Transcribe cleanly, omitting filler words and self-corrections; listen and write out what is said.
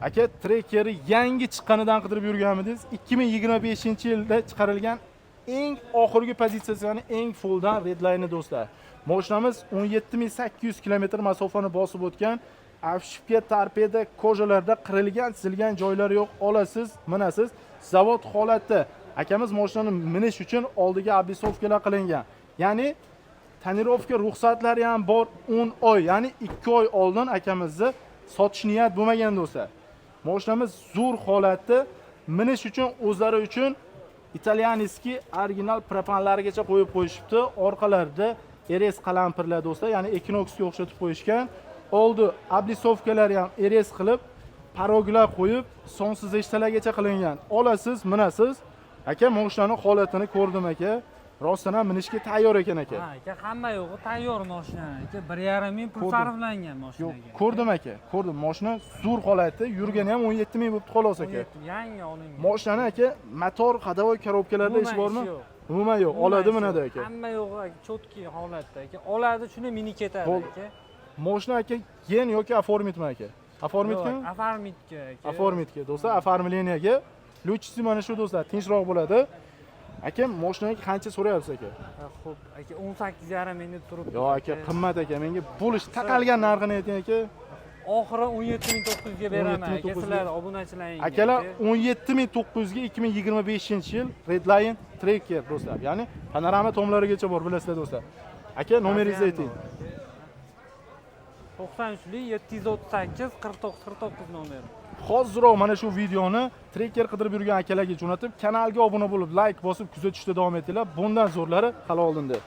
Aka, Trekkerni yangi chiqqanidan qidirib yurganmiz. 2025-yilda chiqarilgan eng oxirgi pozitsiyasi, ya'ni eng fulldan Redline do'stlar. Mashinamiz 17800 km masofani bosib o'tgan. Afshipka, torpeda, kojalarda qirilgan, chizilgan joylari yo'q. Olasiz, minasiz. Zavod holatda. Akamiz mashinani minish uchun oldiga oblisovkalar qilingan. Ya'ni tonirovka ruxsatlari ham bor 10 oy, ya'ni 2 oy oldin akamizni sotish niyat bo'lmagan do'stlar. Mashinamiz zo'r holatda, minish uchun o'zlari uchun italyanskiy original propanlarigacha qo'yib qo'yishibdi. Orqalarida RS qalampirlar do'stlar, ya'ni Equinox'ga o'xshatib qo'yishgan. Oldi oblisovkalari ham RS qilib, paroglar qo'yib, sonsiz eshitalargacha qilingan. Olasiz, minasiz. Aka, mashinani holatini ko'rdim aka. Rostdan ham minishga tayyor ekan aka. Ha, aka, hamma yo'g'i tayyor mashina. Aka, 1,5 ming pul sarflangan mashinaga. Yo'q, ko'rdim aka. Ko'rdim. Mashina zo'r holatda, yurgani ham 17 ming bo'libdi xolos aka. Yangi olingan. Mashinani aka, motor, hadovoy korobkalarda ish bormi? Umuman yo'q. Oladi minadi aka. Hamma yo'g'i aka, chotki holatda aka. Oladi, shuni mini ketadi aka. Mashina aka, yen yoki оформитmi aka? Оформитками? Оформитga aka. Оформитga. Do'stlar, оформлениyaga. Luchisi mana shu do'stlar, tinchroq bo'ladi. Aka, mashinaga qancha so'rayapsiz aka? Xo'p, aka 18,5 mingda turibdi. Yo'q aka, qimmat aka. Menga bo'lish taqalgan narxini ayting aka. Oxiri 17,900 ga beraman aka. Sizlar obunachilaringiz. Akalar 17,900 ga 2025-yil Redline Trekker do'stlar. Ya'ni panorama tomlarigacha bor, bilasizlar do'stlar. Aka, nomeringizni ayting. 93 738 49 49 nomer. Hozirroq mana shu videoni Trekker qidirib yurgan akalarga jo'natib, kanalga obuna bo'lib, like bosib kuzatishda davom etinglar. Bundan zo'rlari hali oldinda.